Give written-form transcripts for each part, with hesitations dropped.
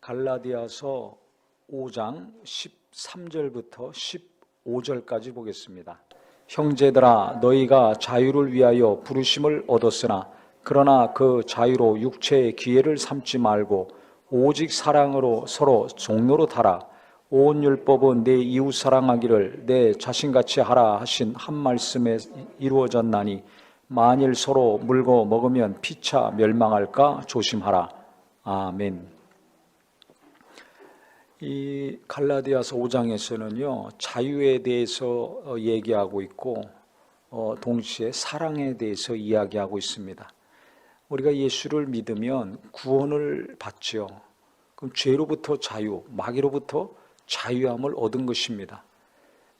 갈라디아서 5장 13절부터 15절까지 보겠습니다. 형제들아, 너희가 자유를 위하여 부르심을 얻었으나 그러나 그 자유로 육체의 기회를 삼지 말고 오직 사랑으로 서로 종로로 달아. 온 율법은 내 이웃 사랑하기를 내 자신같이 하라 하신 한 말씀에 이루어졌나니 만일 서로 물고 먹으면 피차 멸망할까 조심하라. 아멘. 이 갈라디아서 5장에서는요, 자유에 대해서 얘기하고 있고 동시에 사랑에 대해서 이야기하고 있습니다. 우리가 예수를 믿으면 구원을 받죠. 그럼 죄로부터 자유, 마귀로부터 자유함을 얻은 것입니다.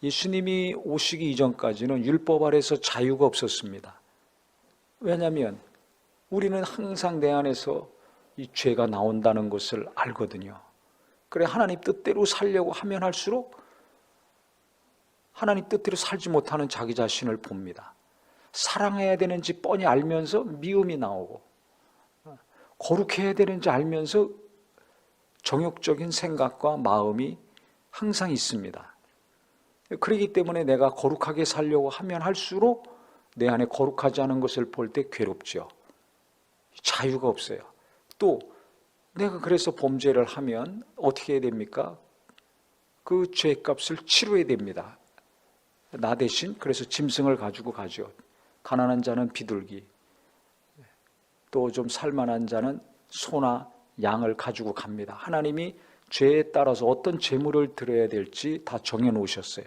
예수님이 오시기 이전까지는 율법 아래서 자유가 없었습니다. 왜냐하면 우리는 항상 내 안에서 이 죄가 나온다는 것을 알거든요. 그래, 하나님 뜻대로 살려고 하면 할수록 하나님 뜻대로 살지 못하는 자기 자신을 봅니다. 사랑해야 되는지 뻔히 알면서 미움이 나오고, 거룩해야 되는지 알면서 정욕적인 생각과 마음이 항상 있습니다. 그렇기 때문에 내가 거룩하게 살려고 하면 할수록 내 안에 거룩하지 않은 것을 볼 때 괴롭죠. 자유가 없어요. 또 내가 그래서 범죄를 하면 어떻게 해야 됩니까? 그 죄값을 치러야 됩니다. 나 대신 그래서 짐승을 가지고 가죠. 가난한 자는 비둘기, 또 좀 살만한 자는 소나 양을 가지고 갑니다. 하나님이 죄에 따라서 어떤 제물을 드려야 될지 다 정해놓으셨어요.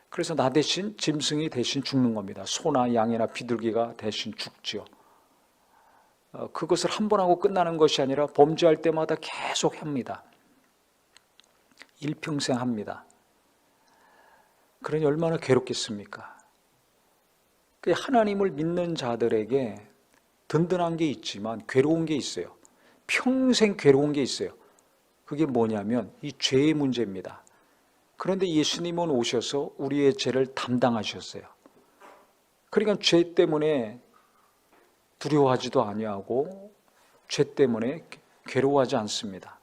그래서 나 대신 짐승이 대신 죽는 겁니다. 소나 양이나 비둘기가 대신 죽죠. 그것을 한 번 하고 끝나는 것이 아니라 범죄할 때마다 계속 합니다. 일평생 합니다. 그러니 얼마나 괴롭겠습니까? 하나님을 믿는 자들에게 든든한 게 있지만 괴로운 게 있어요. 평생 괴로운 게 있어요. 그게 뭐냐면 이 죄의 문제입니다. 그런데 예수님은 오셔서 우리의 죄를 담당하셨어요. 그러니까 죄 때문에 두려워하지도 아니하고 죄 때문에 괴로워하지 않습니다.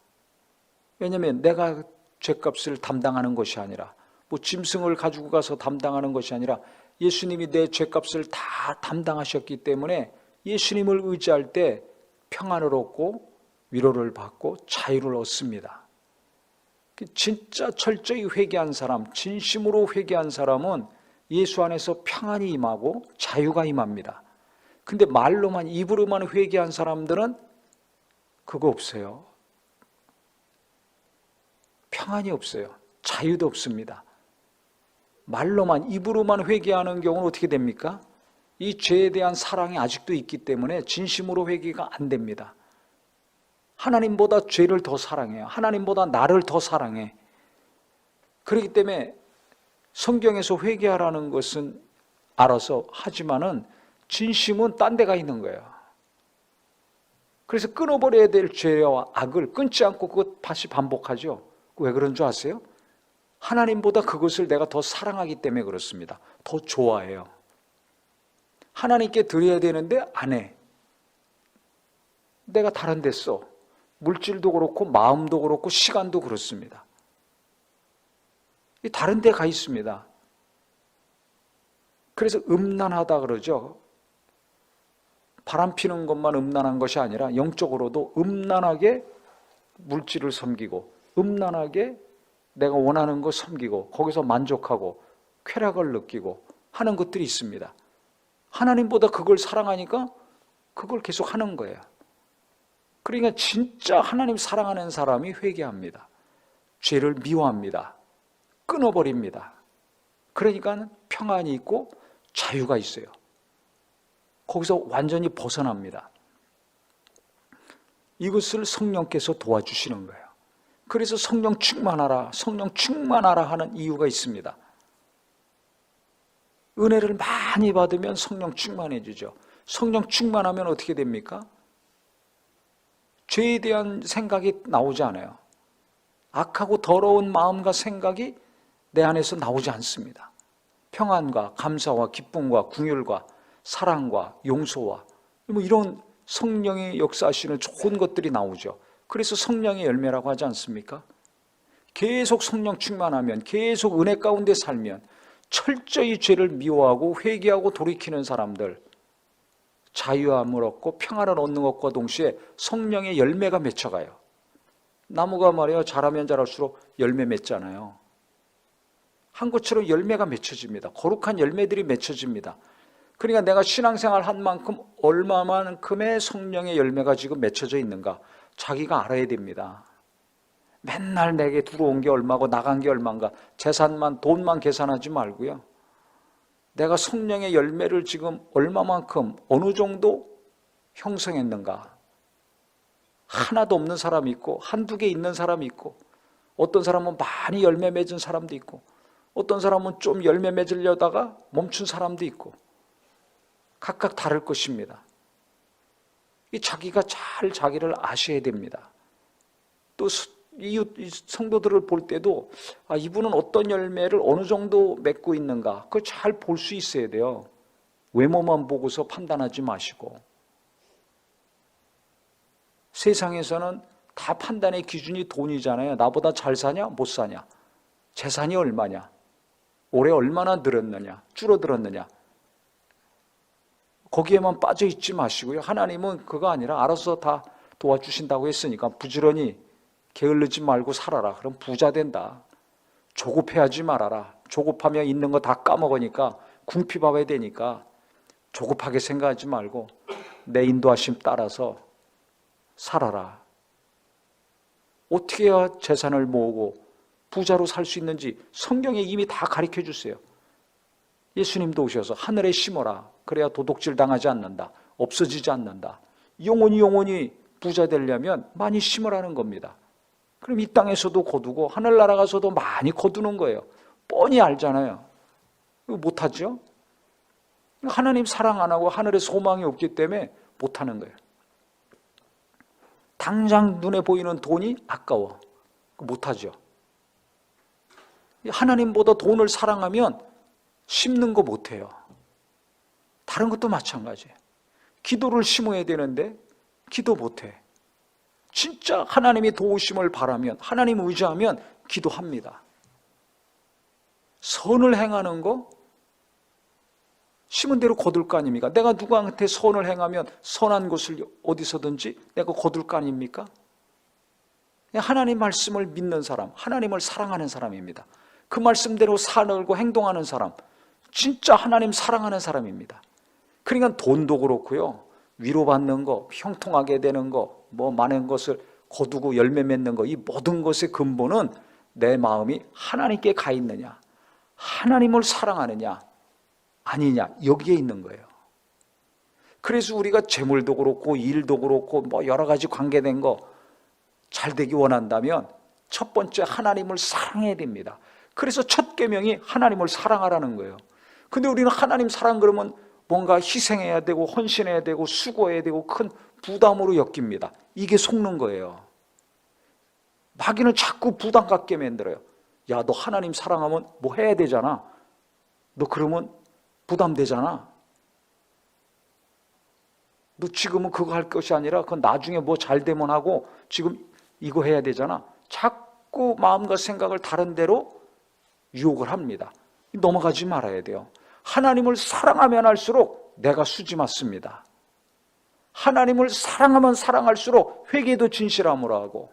왜냐하면 내가 죄값을 담당하는 것이 아니라 뭐 짐승을 가지고 가서 담당하는 것이 아니라 예수님이 내 죄값을 다 담당하셨기 때문에 예수님을 의지할 때 평안을 얻고 위로를 받고 자유를 얻습니다. 진짜 철저히 회개한 사람, 진심으로 회개한 사람은 예수 안에서 평안이 임하고 자유가 임합니다. 근데 말로만, 입으로만 회개한 사람들은 그거 없어요. 평안이 없어요. 자유도 없습니다. 말로만, 입으로만 회개하는 경우는 어떻게 됩니까? 이 죄에 대한 사랑이 아직도 있기 때문에 진심으로 회개가 안 됩니다. 하나님보다 죄를 더 사랑해요. 하나님보다 나를 더 사랑해. 그렇기 때문에 성경에서 회개하라는 것은 알아서 하지만은 진심은 딴 데가 있는 거예요. 그래서 끊어버려야 될 죄와 악을 끊지 않고 그것 다시 반복하죠. 왜 그런 줄 아세요? 하나님보다 그것을 내가 더 사랑하기 때문에 그렇습니다. 더 좋아해요. 하나님께 드려야 되는데 안 해. 내가 다른 데 써. 물질도 그렇고 마음도 그렇고 시간도 그렇습니다. 다른 데 가 있습니다. 그래서 음란하다 그러죠. 바람 피는 것만 음란한 것이 아니라 영적으로도 음란하게 물질을 섬기고 음란하게 내가 원하는 거 섬기고 거기서 만족하고 쾌락을 느끼고 하는 것들이 있습니다. 하나님보다 그걸 사랑하니까 그걸 계속 하는 거예요. 그러니까 진짜 하나님 사랑하는 사람이 회개합니다. 죄를 미워합니다. 끊어버립니다. 그러니까 평안이 있고 자유가 있어요. 거기서 완전히 벗어납니다. 이것을 성령께서 도와주시는 거예요. 그래서 성령 충만하라, 성령 충만하라 하는 이유가 있습니다. 은혜를 많이 받으면 성령 충만해지죠. 성령 충만하면 어떻게 됩니까? 죄에 대한 생각이 나오지 않아요. 악하고 더러운 마음과 생각이 내 안에서 나오지 않습니다. 평안과 감사와 기쁨과 긍휼과 사랑과 용서와 뭐 이런 성령의 역사하시는 좋은 것들이 나오죠. 그래서 성령의 열매라고 하지 않습니까? 계속 성령 충만하면, 계속 은혜 가운데 살면 철저히 죄를 미워하고 회개하고 돌이키는 사람들, 자유함을 얻고 평안을 얻는 것과 동시에 성령의 열매가 맺혀가요. 나무가 말이에요, 자라면 자랄수록 열매 맺잖아요. 한 것처럼 열매가 맺혀집니다. 거룩한 열매들이 맺혀집니다. 그러니까 내가 신앙생활 한 만큼 얼마만큼의 성령의 열매가 지금 맺혀져 있는가 자기가 알아야 됩니다. 맨날 내게 들어온 게 얼마고 나간 게 얼마인가, 재산만, 돈만 계산하지 말고요. 내가 성령의 열매를 지금 얼마만큼, 어느 정도 형성했는가. 하나도 없는 사람이 있고 한두 개 있는 사람이 있고, 어떤 사람은 많이 열매 맺은 사람도 있고, 어떤 사람은 좀 열매 맺으려다가 멈춘 사람도 있고, 각각 다를 것입니다. 이 자기가 잘 자기를 아셔야 됩니다. 또 이 성도들을 볼 때도 이분은 어떤 열매를 어느 정도 맺고 있는가, 그걸 잘 볼 수 있어야 돼요. 외모만 보고서 판단하지 마시고. 세상에서는 다 판단의 기준이 돈이잖아요. 나보다 잘 사냐 못 사냐, 재산이 얼마냐, 올해 얼마나 늘었느냐 줄어들었느냐, 거기에만 빠져 있지 마시고요. 하나님은 그거 아니라 알아서 다 도와주신다고 했으니까 부지런히 게을르지 말고 살아라. 그럼 부자 된다. 조급해하지 말아라. 조급하면 있는 거 다 까먹으니까 궁피 봐야 되니까 조급하게 생각하지 말고 내 인도하심 따라서 살아라. 어떻게 해야 재산을 모으고 부자로 살 수 있는지 성경에 이미 다 가르쳐 주세요. 예수님도 오셔서 하늘에 심어라. 그래야 도둑질 당하지 않는다. 없어지지 않는다. 영원히 부자 되려면 많이 심으라는 겁니다. 그럼 이 땅에서도 거두고 하늘나라 가서도 많이 거두는 거예요. 뻔히 알잖아요. 못하죠? 하나님 사랑 안 하고 하늘에 소망이 없기 때문에 못하는 거예요. 당장 눈에 보이는 돈이 아까워. 못하죠. 하나님보다 돈을 사랑하면 심는 거 못해요. 다른 것도 마찬가지예요. 기도를 심어야 되는데 기도 못해. 진짜 하나님의 도우심을 바라면, 하나님 의지하면 기도합니다. 선을 행하는 거 심은 대로 거둘 거 아닙니까? 내가 누구한테 선을 행하면 선한 것을 어디서든지 내가 거둘 거 아닙니까? 하나님 말씀을 믿는 사람, 하나님을 사랑하는 사람입니다. 그 말씀대로 살고 행동하는 사람, 진짜 하나님 사랑하는 사람입니다. 그러니까 돈도 그렇고요, 위로받는 거, 형통하게 되는 거, 많은 것을 거두고 열매 맺는 거, 이 모든 것의 근본은 내 마음이 하나님께 가 있느냐, 하나님을 사랑하느냐 아니냐, 여기에 있는 거예요. 그래서 우리가 재물도 그렇고 일도 그렇고 여러 가지 관계된 거 잘 되기 원한다면 첫 번째 하나님을 사랑해야 됩니다. 그래서 첫 계명이 하나님을 사랑하라는 거예요. 근데 우리는 하나님 사랑 그러면 뭔가 희생해야 되고 헌신해야 되고 수고해야 되고 큰 부담으로 엮입니다. 이게 속는 거예요. 마귀는 자꾸 부담 갖게 만들어요. 야, 너 하나님 사랑하면 뭐 해야 되잖아. 너 그러면 부담되잖아. 너 지금은 그거 할 것이 아니라 그건 나중에 뭐 잘 되면 하고 지금 이거 해야 되잖아. 자꾸 마음과 생각을 다른 데로 유혹을 합니다. 넘어가지 말아야 돼요. 하나님을 사랑하면 할수록 내가 수지 맞습니다. 하나님을 사랑하면 사랑할수록 회개도 진실함으로 하고,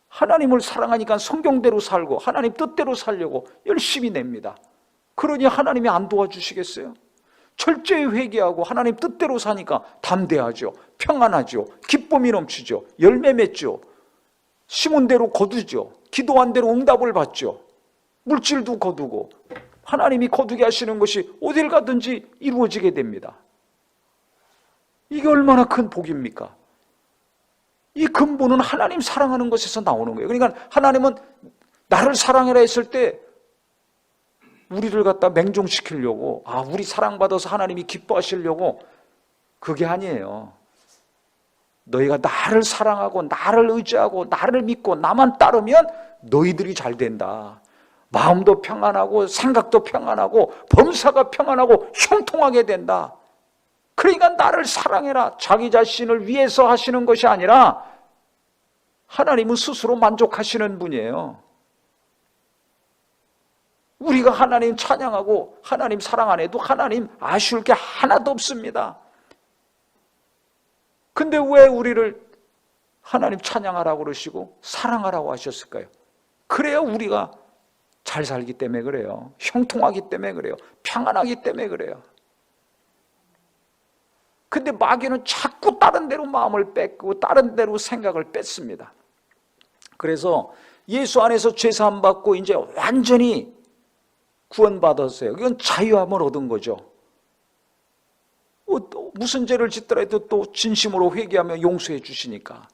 하나님을 사랑하니까 성경대로 살고 하나님 뜻대로 살려고 열심히 냅니다. 그러니 하나님이 안 도와주시겠어요? 철저히 회개하고 하나님 뜻대로 사니까 담대하죠, 평안하죠, 기쁨이 넘치죠, 열매 맺죠, 심은 대로 거두죠, 기도한 대로 응답을 받죠, 물질도 거두고 하나님이 거두게 하시는 것이 어딜 가든지 이루어지게 됩니다. 이게 얼마나 큰 복입니까? 이 근본은 하나님 사랑하는 것에서 나오는 거예요. 그러니까 하나님은 나를 사랑해라 했을 때 우리를 갖다 맹종시키려고, 우리 사랑받아서 하나님이 기뻐하시려고, 그게 아니에요. 너희가 나를 사랑하고 나를 의지하고 나를 믿고 나만 따르면 너희들이 잘 된다. 마음도 평안하고 생각도 평안하고 범사가 평안하고 형통하게 된다. 그러니까 나를 사랑해라. 자기 자신을 위해서 하시는 것이 아니라 하나님은 스스로 만족하시는 분이에요. 우리가 하나님 찬양하고 하나님 사랑 안 해도 하나님 아쉬울 게 하나도 없습니다. 근데 왜 우리를 하나님 찬양하라고 그러시고 사랑하라고 하셨을까요? 그래야 우리가 잘 살기 때문에 그래요. 형통하기 때문에 그래요. 평안하기 때문에 그래요. 근데 마귀는 자꾸 다른 데로 마음을 뺏고 다른 데로 생각을 뺏습니다. 그래서 예수 안에서 죄사함 받고 이제 완전히 구원받았어요. 이건 자유함을 얻은 거죠. 무슨 죄를 짓더라도 또 진심으로 회개하며 용서해 주시니까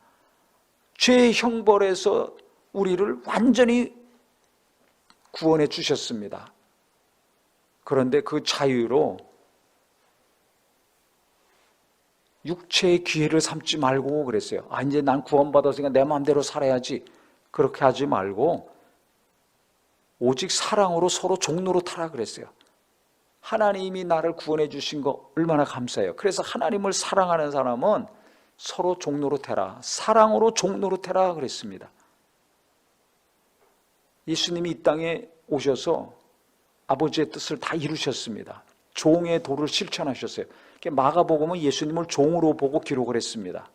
죄의 형벌에서 우리를 완전히 구원해 주셨습니다. 그런데 그 자유로 육체의 기회를 삼지 말고 그랬어요. 이제 난 구원받았으니까 내 마음대로 살아야지. 그렇게 하지 말고 오직 사랑으로 서로 종로로 타라 그랬어요. 하나님이 나를 구원해 주신 거 얼마나 감사해요. 그래서 하나님을 사랑하는 사람은 서로 종로로 태라, 사랑으로 종로로 태라 그랬습니다. 예수님이 이 땅에 오셔서 아버지의 뜻을 다 이루셨습니다. 종의 도를 실천하셨어요. 마가복음은 예수님을 종으로 보고 기록을 했습니다.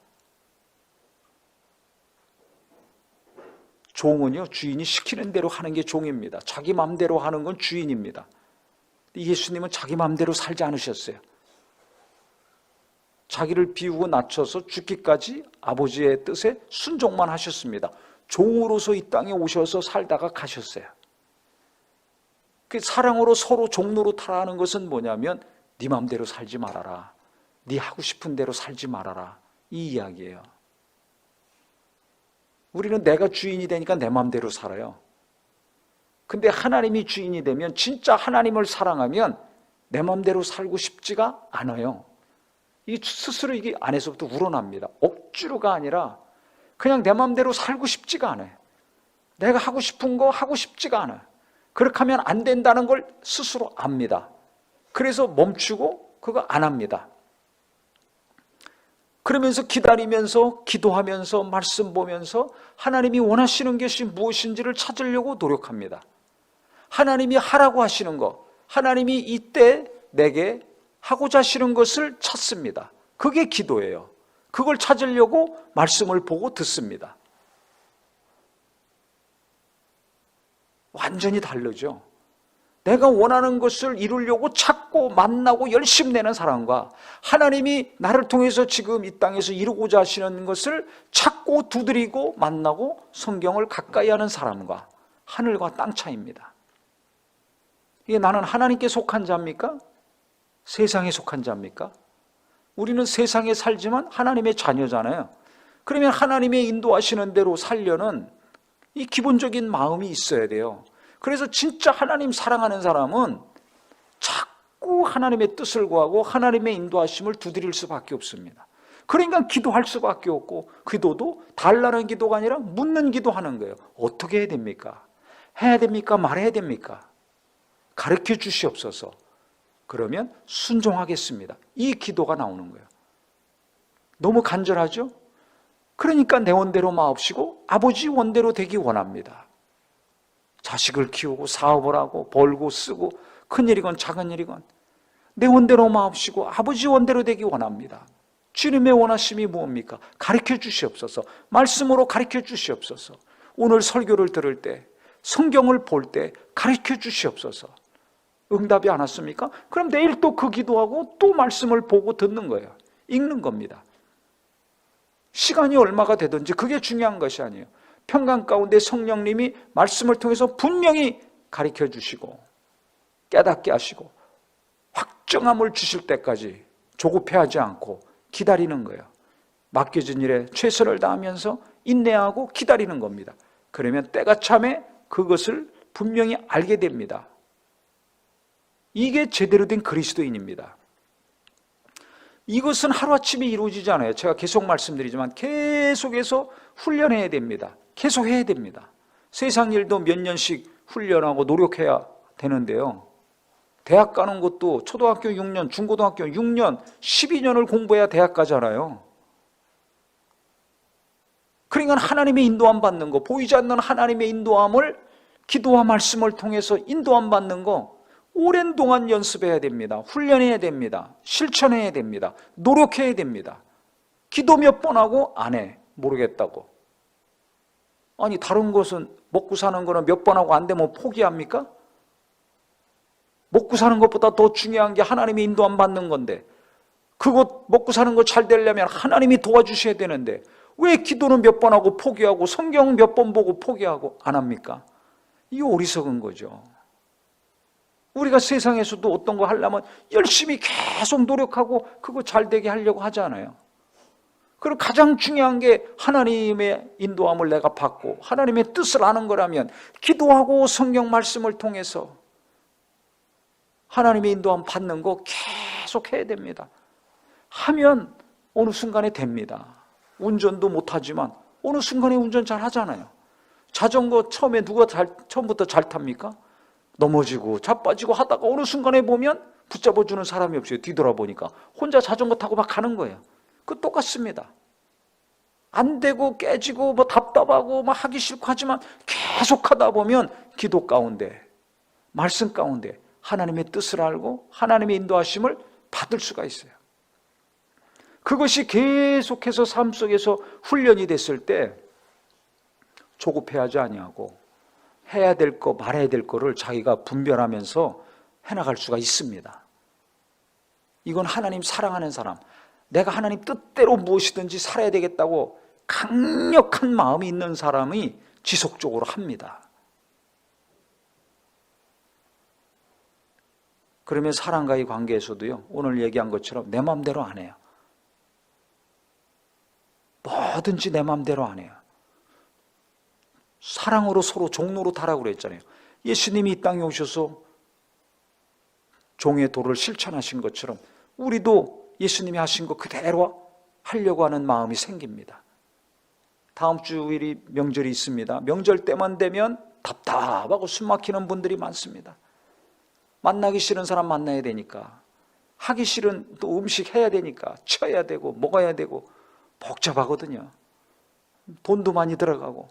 종은요, 주인이 시키는 대로 하는 게 종입니다. 자기 마음대로 하는 건 주인입니다. 예수님은 자기 마음대로 살지 않으셨어요. 자기를 비우고 낮춰서 죽기까지 아버지의 뜻에 순종만 하셨습니다. 종으로서 이 땅에 오셔서 살다가 가셨어요. 그 사랑으로 서로 종로로 타라는 것은 뭐냐면 네 마음대로 살지 말아라. 네 하고 싶은 대로 살지 말아라. 이 이야기예요. 우리는 내가 주인이 되니까 내 마음대로 살아요. 근데 하나님이 주인이 되면 진짜 하나님을 사랑하면 내 마음대로 살고 싶지가 않아요. 이 스스로 이게 안에서부터 우러납니다. 억지로가 아니라 그냥 내 마음대로 살고 싶지가 않아요. 내가 하고 싶은 거 하고 싶지가 않아요. 그렇게 하면 안 된다는 걸 스스로 압니다. 그래서 멈추고 그거 안 합니다. 그러면서 기다리면서 기도하면서 말씀 보면서 하나님이 원하시는 것이 무엇인지를 찾으려고 노력합니다. 하나님이 하라고 하시는 것, 하나님이 이때 내게 하고자 하시는 것을 찾습니다. 그게 기도예요. 그걸 찾으려고 말씀을 보고 듣습니다. 완전히 다르죠. 내가 원하는 것을 이루려고 찾고 만나고 열심히 내는 사람과 하나님이 나를 통해서 지금 이 땅에서 이루고자 하시는 것을 찾고 두드리고 만나고 성경을 가까이 하는 사람과 하늘과 땅 차이입니다. 이게 나는 하나님께 속한 자입니까? 세상에 속한 자입니까? 우리는 세상에 살지만 하나님의 자녀잖아요. 그러면 하나님의 인도하시는 대로 살려는 이 기본적인 마음이 있어야 돼요. 그래서 진짜 하나님 사랑하는 사람은 자꾸 하나님의 뜻을 구하고 하나님의 인도하심을 두드릴 수밖에 없습니다. 그러니까 기도할 수밖에 없고, 기도도 달라는 기도가 아니라 묻는 기도하는 거예요. 어떻게 해야 됩니까? 해야 됩니까? 말해야 됩니까? 가르쳐 주시옵소서. 그러면 순종하겠습니다. 이 기도가 나오는 거예요. 너무 간절하죠? 그러니까 내 원대로 마옵시고 아버지 원대로 되기 원합니다. 자식을 키우고 사업을 하고 벌고 쓰고 큰일이건 작은일이건 내 원대로 마옵시고 아버지 원대로 되기 원합니다. 주님의 원하심이 무엇입니까? 가르쳐 주시옵소서. 말씀으로 가르쳐 주시옵소서. 오늘 설교를 들을 때, 성경을 볼 때 가르쳐 주시옵소서. 응답이 안 왔습니까? 그럼 내일 또 그 기도하고 또 말씀을 보고 듣는 거예요. 읽는 겁니다. 시간이 얼마가 되든지 그게 중요한 것이 아니에요. 평강 가운데 성령님이 말씀을 통해서 분명히 가르쳐 주시고 깨닫게 하시고 확정함을 주실 때까지 조급해하지 않고 기다리는 거예요. 맡겨진 일에 최선을 다하면서 인내하고 기다리는 겁니다. 그러면 때가 참에 그것을 분명히 알게 됩니다. 이게 제대로 된 그리스도인입니다. 이것은 하루아침에 이루어지지 않아요. 제가 계속 말씀드리지만 계속해서 훈련해야 됩니다. 계속 해야 됩니다. 세상 일도 몇 년씩 훈련하고 노력해야 되는데요. 대학 가는 것도 초등학교 6년, 중고등학교 6년, 12년을 공부해야 대학 가잖아요. 그러니까 하나님의 인도함 받는 거, 보이지 않는 하나님의 인도함을 기도와 말씀을 통해서 인도함 받는 거 오랜 동안 연습해야 됩니다. 훈련해야 됩니다. 실천해야 됩니다. 노력해야 됩니다. 기도 몇 번 하고 안 해. 모르겠다고. 아니 다른 것은 먹고 사는 거는 몇 번 하고 안 되면 포기합니까? 먹고 사는 것보다 더 중요한 게 하나님의 인도함 받는 건데, 그것 먹고 사는 거 잘 되려면 하나님이 도와주셔야 되는데 왜 기도는 몇 번 하고 포기하고 성경 몇 번 보고 포기하고 안 합니까? 이게 어리석은 거죠. 우리가 세상에서도 어떤 거 하려면 열심히 계속 노력하고 그거 잘 되게 하려고 하잖아요. 그리고 가장 중요한 게 하나님의 인도함을 내가 받고 하나님의 뜻을 아는 거라면 기도하고 성경 말씀을 통해서 하나님의 인도함 받는 거 계속 해야 됩니다. 하면 어느 순간에 됩니다. 운전도 못하지만 어느 순간에 운전 잘 하잖아요. 자전거 처음에 누가 처음부터 잘 탑니까? 넘어지고 자빠지고 하다가 어느 순간에 보면 붙잡아주는 사람이 없어요. 뒤돌아보니까 혼자 자전거 타고 막 가는 거예요. 그 똑같습니다. 안 되고 깨지고 뭐 답답하고 막 하기 싫고 하지만 계속 하다 보면 기도 가운데 말씀 가운데 하나님의 뜻을 알고 하나님의 인도하심을 받을 수가 있어요. 그것이 계속해서 삶 속에서 훈련이 됐을 때 조급해하지 아니하고 해야 될 거 말해야 될 거를 자기가 분별하면서 해나갈 수가 있습니다. 이건 하나님 사랑하는 사람, 내가 하나님 뜻대로 무엇이든지 살아야 되겠다고 강력한 마음이 있는 사람이 지속적으로 합니다. 그러면 사람과의 관계에서도요, 오늘 얘기한 것처럼 내 마음대로 안 해요. 뭐든지 내 마음대로 안 해요. 사랑으로 서로 종로로 타라고 그랬잖아요. 예수님이 이 땅에 오셔서 종의 도를 실천하신 것처럼 우리도 예수님이 하신 거 그대로 하려고 하는 마음이 생깁니다. 다음 주일이 명절이 있습니다. 명절 때만 되면 답답하고 숨 막히는 분들이 많습니다. 만나기 싫은 사람 만나야 되니까, 하기 싫은 또 음식 해야 되니까 쳐야 되고 먹어야 되고 복잡하거든요. 돈도 많이 들어가고.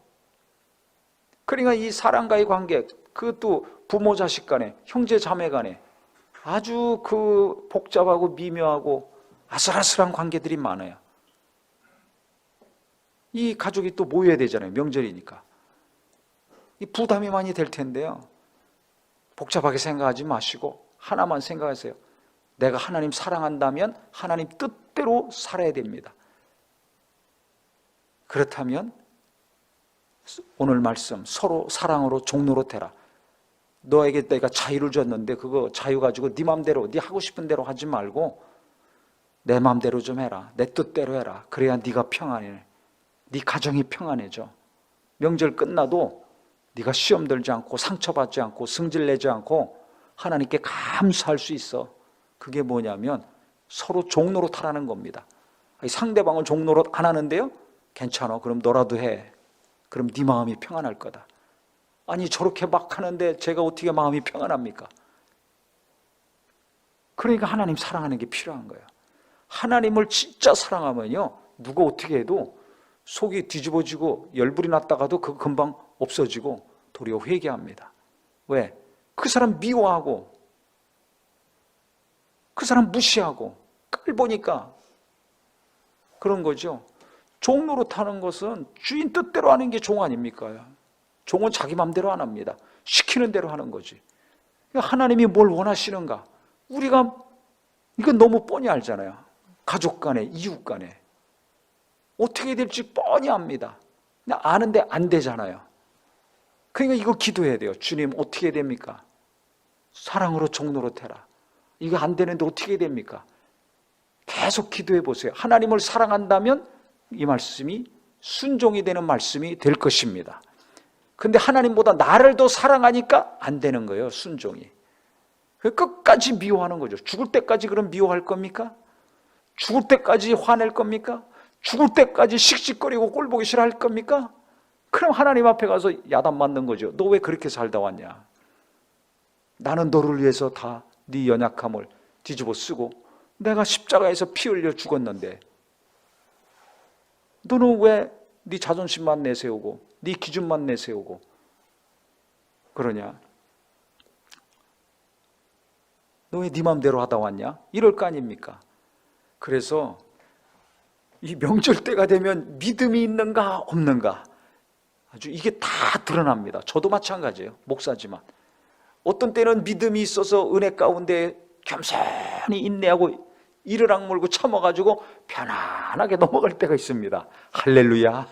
그러니까 이 사람과의 관계, 그것도 부모 자식 간에, 형제 자매 간에 아주 그 복잡하고 미묘하고 아슬아슬한 관계들이 많아요. 이 가족이 또 모여야 되잖아요. 명절이니까. 이 부담이 많이 될 텐데요. 복잡하게 생각하지 마시고 하나만 생각하세요. 내가 하나님 사랑한다면 하나님 뜻대로 살아야 됩니다. 그렇다면 오늘 말씀 서로 사랑으로 종로로 되라. 너에게 내가 자유를 줬는데 그거 자유 가지고 네 맘대로 네 하고 싶은 대로 하지 말고 내 맘대로 좀 해라. 내 뜻대로 해라. 그래야 네가 평안해. 네 가정이 평안해져. 명절 끝나도 네가 시험 들지 않고 상처받지 않고 승질내지 않고 하나님께 감사할 수 있어. 그게 뭐냐면 서로 종로로 타라는 겁니다. 상대방은 종로로 안 하는데요? 괜찮아. 그럼 너라도 해. 그럼 네 마음이 평안할 거다. 아니 저렇게 막 하는데 제가 어떻게 마음이 평안합니까? 그러니까 하나님 사랑하는 게 필요한 거예요. 하나님을 진짜 사랑하면요, 누가 어떻게 해도 속이 뒤집어지고 열불이 났다가도 그거 금방 없어지고 도리어 회개합니다. 왜? 그 사람 미워하고 그 사람 무시하고 깔보니까 그런 거죠. 종로로 타는 것은 주인 뜻대로 하는 게 종 아닙니까? 종은 자기 맘대로 안 합니다. 시키는 대로 하는 거지. 하나님이 뭘 원하시는가? 우리가 이건 너무 뻔히 알잖아요. 가족 간에, 이웃 간에 어떻게 될지 뻔히 압니다. 아는데 안 되잖아요. 그러니까 이거 기도해야 돼요. 주님 어떻게 됩니까? 사랑으로 종로로 태라. 이거 안 되는데 어떻게 됩니까? 계속 기도해 보세요. 하나님을 사랑한다면 이 말씀이 순종이 되는 말씀이 될 것입니다. 근데 하나님보다 나를 더 사랑하니까 안 되는 거예요. 순종이. 끝까지 미워하는 거죠. 죽을 때까지 그럼 미워할 겁니까? 죽을 때까지 화낼 겁니까? 죽을 때까지 씩씩거리고 꼴보기 싫어할 겁니까? 그럼 하나님 앞에 가서 야단 맞는 거죠. 너 왜 그렇게 살다 왔냐? 나는 너를 위해서 다 네 연약함을 뒤집어 쓰고 내가 십자가에서 피 흘려 죽었는데 너는 왜 네 자존심만 내세우고 네 기준만 내세우고 그러냐? 너 왜 네 마음대로 하다 왔냐? 이럴 거 아닙니까? 그래서 이 명절 때가 되면 믿음이 있는가 없는가 아주 이게 다 드러납니다. 저도 마찬가지예요. 목사지만 어떤 때는 믿음이 있어서 은혜 가운데 겸손히 인내하고 이를 악물고 참아가지고 편안하게 넘어갈 때가 있습니다. 할렐루야.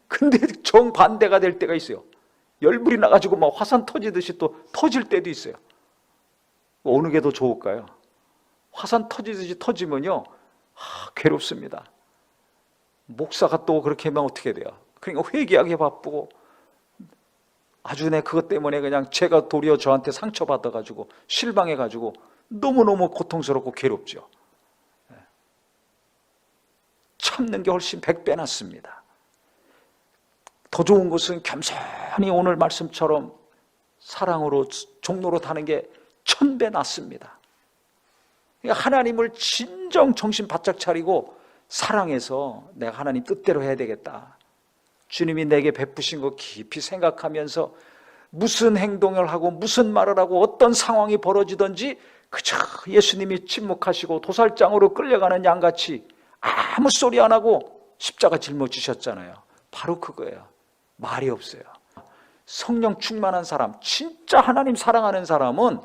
근데 정반대가 될 때가 있어요. 열불이 나가지고 막 화산 터지듯이 또 터질 때도 있어요. 어느 게 더 좋을까요? 화산 터지듯이 터지면요 괴롭습니다. 목사가 또 그렇게 하면 어떻게 돼요? 그러니까 회개하기 바쁘고 아주 내 그것 때문에 그냥 제가 도리어 저한테 상처받아가지고 실망해가지고 너무너무 고통스럽고 괴롭죠. 참는 게 훨씬 100배 낫습니다. 더 좋은 것은 겸손히 오늘 말씀처럼 사랑으로 종로로 타는 게 1000배 낫습니다. 그러니까 하나님을 진정 정신 바짝 차리고 사랑해서 내가 하나님 뜻대로 해야 되겠다. 주님이 내게 베푸신 거 깊이 생각하면서 무슨 행동을 하고 무슨 말을 하고 어떤 상황이 벌어지든지 그저 예수님이 침묵하시고 도살장으로 끌려가는 양같이 아무 소리 안 하고 십자가 짊어지셨잖아요. 바로 그거예요. 말이 없어요. 성령 충만한 사람, 진짜 하나님 사랑하는 사람은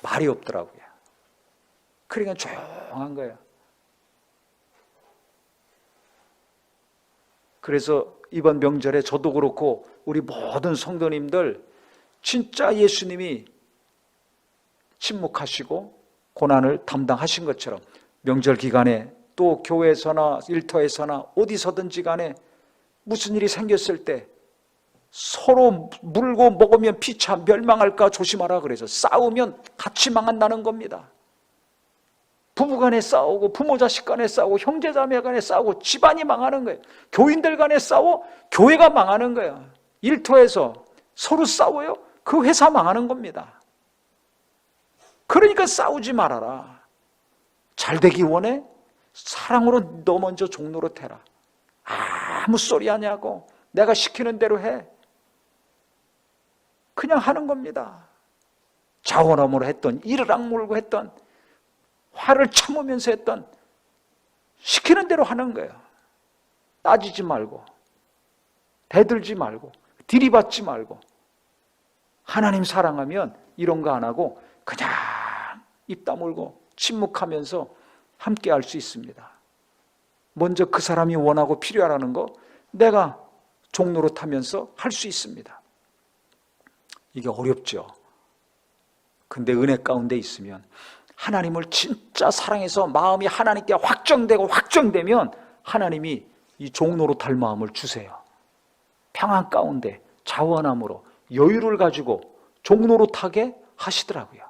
말이 없더라고요. 그러니까 조용한 거예요. 그래서 이번 명절에 저도 그렇고 우리 모든 성도님들 진짜 예수님이 침묵하시고 고난을 담당하신 것처럼 명절 기간에 또 교회에서나 일터에서나 어디서든지 간에 무슨 일이 생겼을 때 서로 물고 먹으면 피차 멸망할까 조심하라 그래서 싸우면 같이 망한다는 겁니다. 부부간에 싸우고 부모 자식 간에 싸우고 형제자매 간에 싸우고 집안이 망하는 거예요. 교인들 간에 싸워 교회가 망하는 거예요. 일터에서 서로 싸워요. 그 회사 망하는 겁니다. 그러니까 싸우지 말아라. 잘 되기 원해? 사랑으로 너 먼저 종로로 태라. 아무 소리 하냐고. 내가 시키는 대로 해. 그냥 하는 겁니다. 자원함으로 했던 이를 악물고 했던 화를 참으면서 했던 시키는 대로 하는 거예요. 따지지 말고 대들지 말고 들이받지 말고 하나님 사랑하면 이런 거 안 하고 그냥 입 다물고 침묵하면서 함께 할 수 있습니다. 먼저 그 사람이 원하고 필요하라는 거 내가 종로로 타면서 할 수 있습니다. 이게 어렵죠. 근데 은혜 가운데 있으면 하나님을 진짜 사랑해서 마음이 하나님께 확정되고 확정되면 하나님이 이 종로로 탈 마음을 주세요. 평안 가운데 자원함으로 여유를 가지고 종로로 타게 하시더라고요.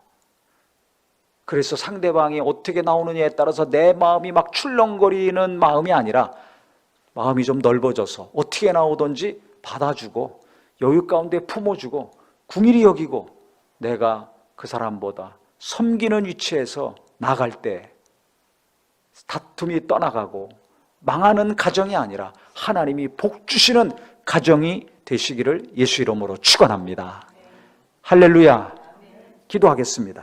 그래서 상대방이 어떻게 나오느냐에 따라서 내 마음이 막 출렁거리는 마음이 아니라 마음이 좀 넓어져서 어떻게 나오든지 받아주고 여유 가운데 품어주고 궁일이 여기고 내가 그 사람보다 섬기는 위치에서 나갈 때 다툼이 떠나가고 망하는 가정이 아니라 하나님이 복 주시는 가정이 되시기를 예수 이름으로 축원합니다. 할렐루야. 기도하겠습니다.